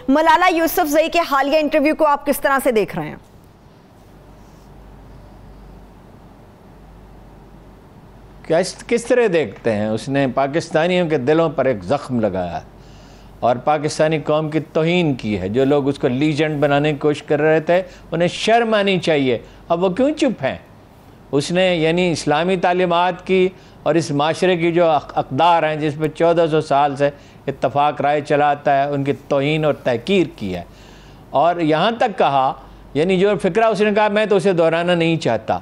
ملالہ یوسفزئی کے حالیہ انٹرویو کو آپ کس طرح سے دیکھ رہے ہیں؟ کس طرح دیکھتے ہیں؟ اس نے پاکستانیوں کے دلوں پر ایک زخم لگایا اور پاکستانی قوم کی توہین کی ہے. جو لوگ اس کو لیجنڈ بنانے کی کوشش کر رہے تھے انہیں شرم آنی چاہیے. اب وہ کیوں چپ ہیں؟ اس نے یعنی اسلامی تعلیمات کی اور اس معاشرے کی جو اقدار ہیں جس پہ 1400 سال سے اتفاق رائے چلاتا ہے ان کی توہین اور تحقیر کی ہے. اور یہاں تک کہا یعنی جو فکرہ اس نے کہا میں تو اسے دہرانا نہیں چاہتا.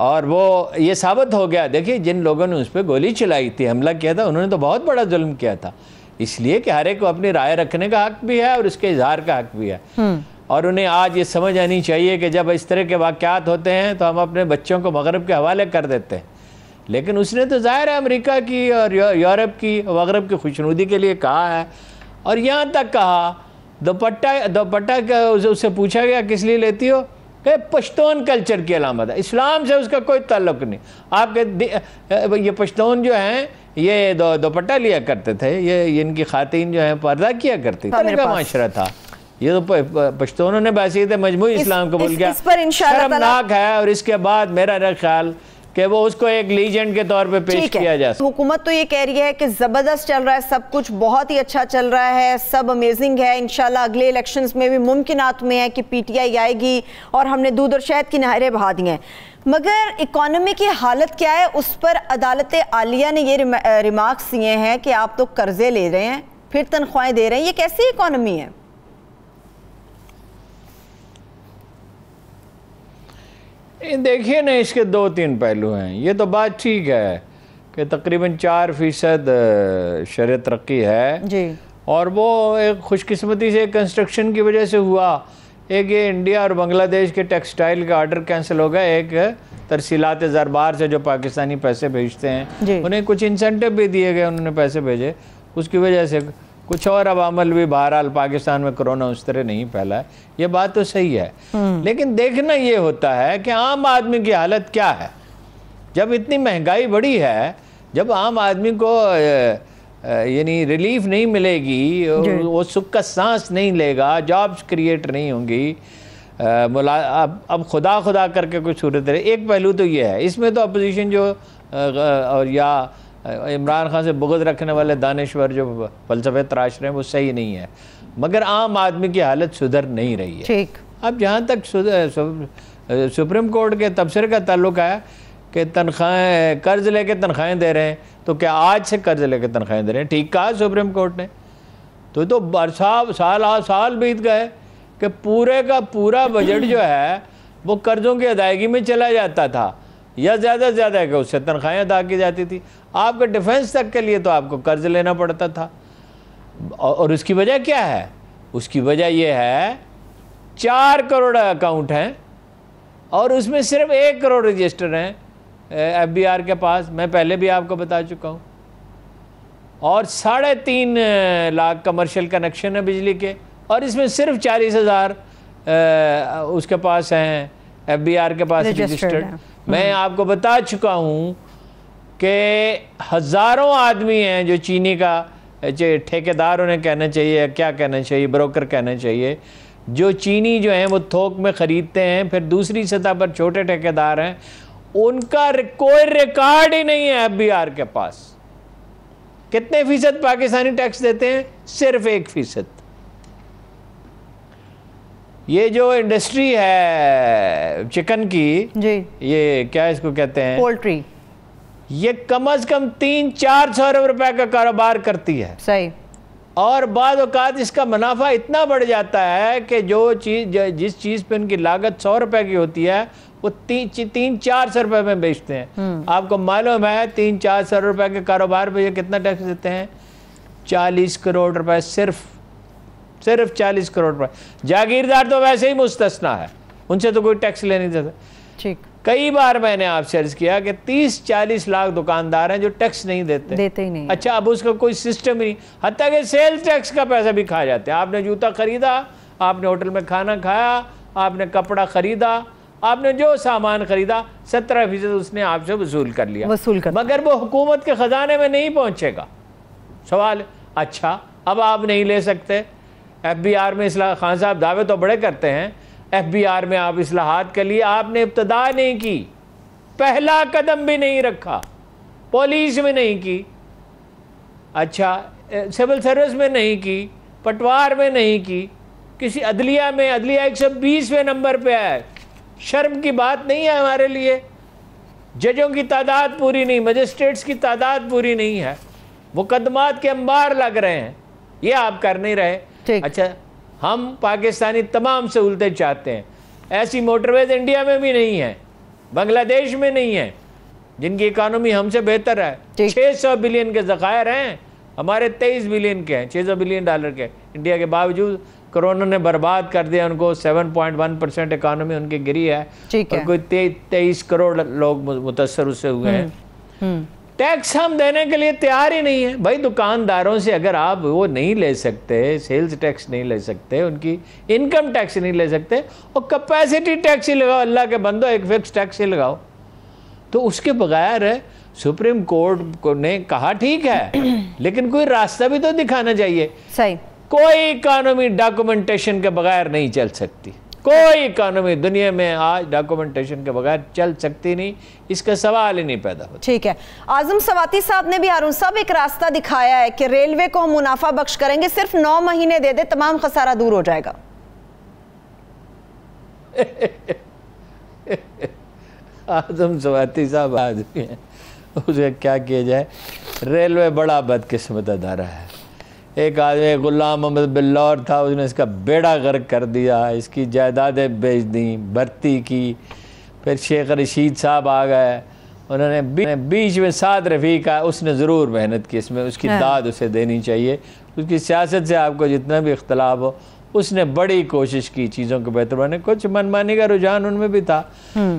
اور وہ یہ ثابت ہو گیا. دیکھیں جن لوگوں نے اس پہ گولی چلائی تھی حملہ کیا تھا انہوں نے تو بہت بڑا ظلم کیا تھا. اس لیے کہ ہر ایک کو اپنی رائے رکھنے کا حق بھی ہے اور اس کے اظہار کا حق بھی ہے. اور انہیں آج یہ سمجھ آنی چاہیے کہ جب اس طرح کے واقعات ہوتے ہیں تو ہم اپنے بچوں کو مغرب کے حوالے کر دیتے ہیں. لیکن اس نے تو ظاہر ہے امریکہ کی اور یورپ کی مغرب کی خوشنودی کے لیے کہا ہے. اور یہاں تک کہا دوپٹہ کا اس سے پوچھا گیا کس لیے لیتی ہو کہ پشتون کلچر کی علامت ہے. اسلام سے اس کا کوئی تعلق نہیں. آپ کے یہ پشتون جو ہیں یہ دوپٹہ لیا کرتے تھے. یہ ان کی خواتین جو ہیں پردہ کیا کرتی تھی. ان کا معاشرہ تھا. یہ تو پشتونوں نے بحثیت مجموعی اسلام قبول کیا. شرمناک ہے. اور اس کے بعد میرا خیال کہ وہ اس کو ایک لیجنڈ کے طور پہ پیش کیا جا سکتا. حکومت تو یہ کہہ رہی ہے کہ زبردست چل رہا ہے سب کچھ بہت ہی اچھا چل رہا ہے سب امیزنگ ہے. انشاءاللہ اگلے الیکشنز میں بھی ممکنات میں ہے کہ پی ٹی آئی آئے گی اور ہم نے دودھ اور شہد کی نہریں بہا دی ہیں. مگر اکانومی کی حالت کیا ہے؟ اس پر عدالت عالیہ نے یہ ریمارکس دیے ہیں کہ آپ تو قرضے لے رہے ہیں پھر تنخواہیں دے رہے ہیں. یہ کیسی اکانومی ہے؟ دیکھیے نا اس کے 2-3 پہلو ہیں. یہ تو بات ٹھیک ہے کہ تقریباً 4% شرح ترقی ہے جی اور وہ ایک خوش قسمتی سے کنسٹرکشن کی وجہ سے ہوا. ایک یہ انڈیا اور بنگلہ دیش کے ٹیکسٹائل کا آرڈر کینسل ہو گیا. ایک ترسیلات زربار سے جو پاکستانی پیسے بھیجتے ہیں انہیں کچھ انسینٹو بھی دیے گئے. انہوں نے پیسے بھیجے اس کی وجہ سے کچھ اور عوامل بھی. بہرحال پاکستان میں کرونا اس طرح نہیں پھیلا ہے. یہ بات تو صحیح ہے. لیکن دیکھنا یہ ہوتا ہے کہ عام آدمی کی حالت کیا ہے. جب اتنی مہنگائی بڑھی ہے جب عام آدمی کو یعنی ریلیف نہیں ملے گی وہ سکھ کا سانس نہیں لے گا جابز کریٹ نہیں ہوں گی. اب خدا کر کے کچھ صورت ہے. ایک پہلو تو یہ ہے. اس میں تو اپوزیشن جو اور یا عمران خان سے بغض رکھنے والے دانشور جو فلسفے تراش رہے ہیں وہ صحیح نہیں ہے. مگر عام آدمی کی حالت سدھر نہیں رہی ہے. اب جہاں تک سپریم کورٹ کے تبصرے کا تعلق ہے کہ تنخواہیں قرض لے کے تنخواہیں دے رہے ہیں تو کیا آج سے قرض لے کے تنخواہیں دے رہے ہیں؟ ٹھیک کہا سپریم کورٹ نے. تو سال بیت گئے کہ پورے کا پورا بجٹ جو ہے وہ قرضوں کی ادائیگی میں چلا جاتا تھا یا زیادہ سے زیادہ کہ اس سے تنخواہیں ادا کی جاتی تھی. آپ کے ڈیفنس تک کے لیے تو آپ کو قرض لینا پڑتا تھا. اور اس کی وجہ کیا ہے؟ اس کی وجہ یہ ہے 4 کروڑ اکاؤنٹ ہیں اور اس میں صرف 1 کروڑ رجسٹر ہیں ایف بی آر کے پاس. میں پہلے بھی آپ کو بتا چکا ہوں. اور 3.5 لاکھ کمرشل کنیکشن ہے بجلی کے اور اس میں صرف 40,000 اس کے پاس ہیں ایف بی آر کے پاس رجسٹرڈ. میں آپ کو بتا چکا ہوں کہ ہزاروں آدمی ہیں جو چینی کا ٹھیکیدار انہیں کہنا چاہیے کیا کہنا چاہیے بروکر کہنا چاہیے جو چینی جو ہیں وہ تھوک میں خریدتے ہیں. پھر دوسری سطح پر چھوٹے ٹھیکیدار ہیں ان کا کوئی ریکارڈ ہی نہیں ہے ایف بی آر کے پاس. کتنے فیصد پاکستانی ٹیکس دیتے ہیں؟ صرف 1%. یہ جو انڈسٹری ہے چکن کی یہ کیا اس کو کہتے ہیں پولٹری یہ کم از کم 300-400 ارب روپے کا کاروبار کرتی ہے. صحیح. اور بعض اوقات اس کا منافع اتنا بڑھ جاتا ہے کہ جس چیز پہ ان کی لاگت 100 روپے کی ہوتی ہے وہ 300-400 روپے میں بیچتے ہیں. آپ کو معلوم ہے 300-400 روپے کے کاروبار پہ یہ کتنا ٹیکس دیتے ہیں؟ 40 کروڑ روپے. صرف 40 کروڑ روپے. جاگیردار تو ویسے ہی مستثنا ہے ان سے تو کوئی ٹیکس لے نہیں دیتا. ٹھیک. کئی بار میں نے آپ سے عرض کیا کہ 30-40 لاکھ دکاندار ہیں جو ٹیکس نہیں دیتے ہی نہیں. اچھا اب اس کا کوئی سسٹم ہی نہیں. حتیٰ کہ سیلز ٹیکس کا پیسہ بھی کھا جاتے ہیں. آپ نے جوتا خریدا آپ نے ہوٹل میں کھانا کھایا آپ نے کپڑا خریدا آپ نے جو سامان خریدا 17% اس نے آپ سے وصول کر لیا مگر وہ حکومت کے خزانے میں نہیں پہنچے گا. سوال اچھا اب آپ نہیں لے سکتے ایف بی آر میں اصلاح، خان صاحب دعوے تو بڑے کرتے ہیں، ایف بی آر میں آپ اصلاحات کے لیے آپ نے ابتدا نہیں کی، پہلا قدم بھی نہیں رکھا، پولیس میں نہیں کی، اچھا سول سروس میں نہیں کی، پٹوار میں نہیں کی، کسی عدلیہ میں، عدلیہ 120ویں نمبر پہ ہے، شرم کی بات نہیں ہے ہمارے لیے، ججوں کی تعداد پوری نہیں، مجسٹریٹس کی تعداد پوری نہیں ہے، مقدمات کے انبار لگ رہے ہیں، یہ آپ کر نہیں رہے۔ اچھا ہم پاکستانی تمام سہولتیں چاہتے ہیں، ایسی موٹر ویز انڈیا میں بھی نہیں ہیں، بنگلہ دیش میں نہیں ہیں، جن کی اکانومی ہم سے بہتر ہے، 600 بلین کے ذخائر ہیں، ہمارے 23 بلین کے ہیں، 600 بلین ڈالر کے، انڈیا کے باوجود کرونا نے برباد کر دیا ان کو، 7.1% اکانومی ان کی گری ہے، اور کوئی 23 کروڑ لوگ متاثر اس سے ہوئے ہیں۔ ٹیکس ہم دینے کے لیے تیار ہی نہیں ہے بھائی، دکانداروں سے اگر آپ وہ نہیں لے سکتے، سیلز ٹیکس نہیں لے سکتے، ان کی انکم ٹیکس نہیں لے سکتے، اور کیپیسٹی ٹیکس ہی لگاؤ، اللہ کے بندو ایک فکس ٹیکس ہی لگاؤ، تو اس کے بغیر سپریم کورٹ نے کہا ٹھیک ہے، لیکن کوئی راستہ بھی تو دکھانا چاہیے۔ صحیح، کوئی اکانومی ڈاکومنٹیشن کے بغیر نہیں چل سکتی، کوئی اکانومی دنیا میں آج ڈاکومنٹیشن کے بغیر چل سکتی نہیں، اس کا سوال ہی نہیں پیدا ہوتا۔ ٹھیک ہے، اعظم سواتی صاحب نے بھی ہارون صاحب ایک راستہ دکھایا ہے کہ ریلوے کو ہم منافع بخش کریں گے، صرف 9 مہینے دے دے، تمام خسارہ دور ہو جائے گا۔ اعظم سواتی صاحب آدمی ہیں، اسے کیا کیا جائے، ریلوے بڑا بدقسمت ادارہ ہے۔ ایک آدمی غلام محمد بلور تھا، اس نے اس کا بیڑا غرق کر دیا، اس کی جائیدادیں بیچ دیں، بھرتی کی، پھر شیخ رشید صاحب آ گئے، انہوں نے بیچ میں سعد رفیق کا، اس نے ضرور محنت کی، اس میں اس کی داد اسے دینی چاہیے، اس کی سیاست سے آپ کو جتنا بھی اختلاف ہو، اس نے بڑی کوشش کی چیزوں کو بہتر بنانے، کچھ من مانی کا رجحان ان میں بھی تھا۔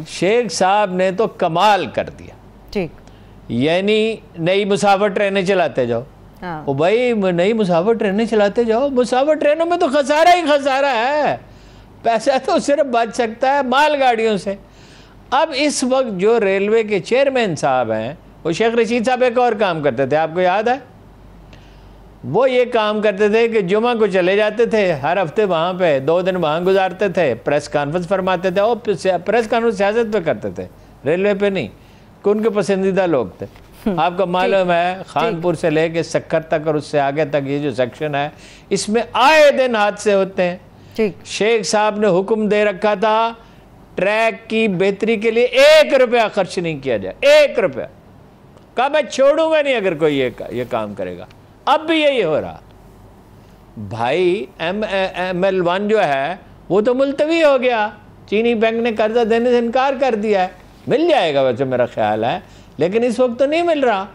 شیخ صاحب نے تو کمال کر دیا، یعنی نئی مسافر ٹرینیں چلاتے جاؤ، او بھائی نئی مسافر ٹرینیں چلاتے جاؤ، مسافر ٹرینوں میں تو خسارہ ہی خسارہ ہے، پیسہ تو صرف بچ سکتا ہے مال گاڑیوں سے۔ اب اس وقت جو ریلوے کے چیئرمین صاحب ہیں، وہ شیخ رشید صاحب ایک اور کام کرتے تھے، آپ کو یاد ہے؟ وہ یہ کام کرتے تھے کہ جمعہ کو چلے جاتے تھے، ہر ہفتے وہاں پہ 2 دن وہاں گزارتے تھے، پریس کانفرنس فرماتے تھے، اور پریس کانفرنس سیاست پہ کرتے تھے، ریلوے پہ نہیں، کہ ان کے پسندیدہ لوگ تھے۔ آپ کو معلوم ہے خانپور سے لے کے سکھر تک اور اس سے آگے تک یہ جو سیکشن ہے، اس میں آئے دن حادثے ہوتے ہیں۔ شیخ صاحب نے حکم دے رکھا تھا ٹریک کی بہتری کے لیے 1 روپیہ خرچ نہیں کیا جائے، 1 روپیہ، کہا میں چھوڑوں گا نہیں اگر کوئی یہ کام کرے گا۔ اب بھی یہی ہو رہا بھائی، ML1 جو ہے وہ تو ملتوی ہو گیا، چینی بینک نے قرضہ دینے سے انکار کر دیا ہے، مل جائے گا ویسے میرا خیال ہے، لیکن اس وقت تو نہیں مل رہا،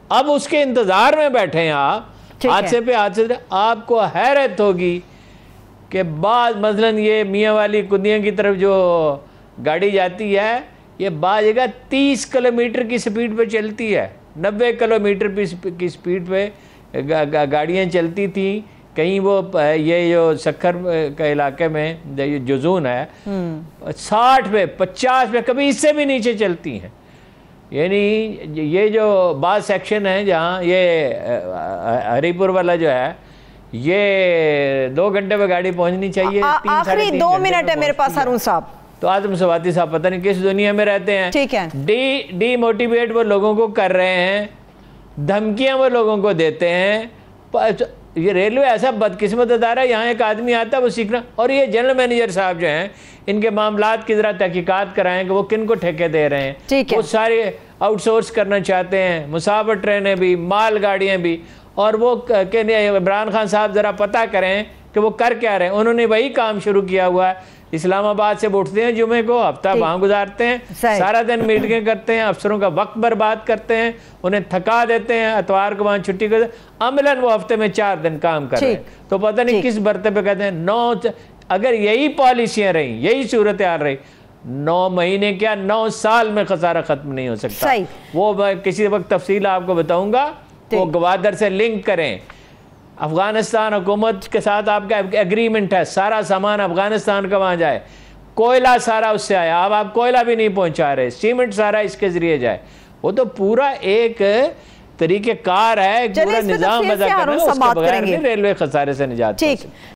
اب اس کے انتظار میں بیٹھے ہیں آپ، حادثے پہ حادثے۔ آپ کو حیرت ہوگی کہ بعض مثلاً یہ میاں والی کندیاں کی طرف جو گاڑی جاتی ہے، یہ بعض جگہ 30 کلومیٹر کی سپیڈ پہ چلتی ہے، 90 کلومیٹر کی سپیڈ پہ گاڑیاں چلتی تھیں، کہیں وہ یہ جو سکھر کے علاقے میں جو زون ہے 60 پہ 50 پہ، کبھی اس سے بھی نیچے چلتی ہیں۔ یعنی یہ جو بعض سیکشن ہیں جہاں یہ ہری پور والا جو ہے، یہ 2 گھنٹے پہ گاڑی پہنچنی چاہیے، آخری 2 منٹ ہے میرے پاس ہارون صاحب۔ تو اعظم سواتی صاحب پتہ نہیں کس دنیا میں رہتے ہیں، ٹھیک ہے، ڈی موٹیویٹ وہ لوگوں کو کر رہے ہیں، دھمکیاں وہ لوگوں کو دیتے ہیں۔ یہ ریلوے ایسا بدقسمت ادارہ ہے، یہاں ایک آدمی آتا ہے وہ سیکھنا، اور یہ جنرل مینیجر صاحب جو ہیں، ان کے معاملات کی ذرا تحقیقات کرائیں کہ وہ کن کو ٹھیکے دے رہے ہیں، وہ سارے آؤٹ سورس کرنا چاہتے ہیں، مسافر ٹرینیں بھی، مال گاڑیاں بھی، اور وہ کہ عمران خان صاحب ذرا پتہ کریں کہ وہ کر کیا رہے ہیں۔ انہوں نے وہی کام شروع کیا ہوا ہے، اسلام آباد سے اٹھتے ہیں جمعے کو، ہفتہ وہاں گزارتے ہیں، سارا دن میٹنگیں کرتے ہیں، افسروں کا وقت برباد کرتے ہیں، انہیں تھکا دیتے ہیں، اتوار کو وہاں چھٹی کرتے ہیں، عملاً وہ ہفتے میں 4 دن کام کر رہے ہیں۔ تو پتہ نہیں کس برتے پہ کہتے ہیں اگر یہی پالیسیاں رہیں، یہی صورتحال رہی، 9 مہینے کیا 9 سال میں خسارہ ختم نہیں ہو سکتا۔ وہ میں کسی وقت تفصیل آپ کو بتاؤں گا، وہ گوادر سے لنک کریں، افغانستان حکومت کے ساتھ آپ کا ایگریمنٹ ہے، سارا سامان افغانستان کا وہاں جائے، کوئلہ سارا اس سے آیا، اب آپ کوئلہ بھی نہیں پہنچا رہے، سیمنٹ سارا اس کے ذریعے جائے، وہ تو پورا ایک طریقہ کار ہے، پورا نظام وضع کرنا ہے، اس کے بغیر ریلوے خسارے سے نجات پا سکتے۔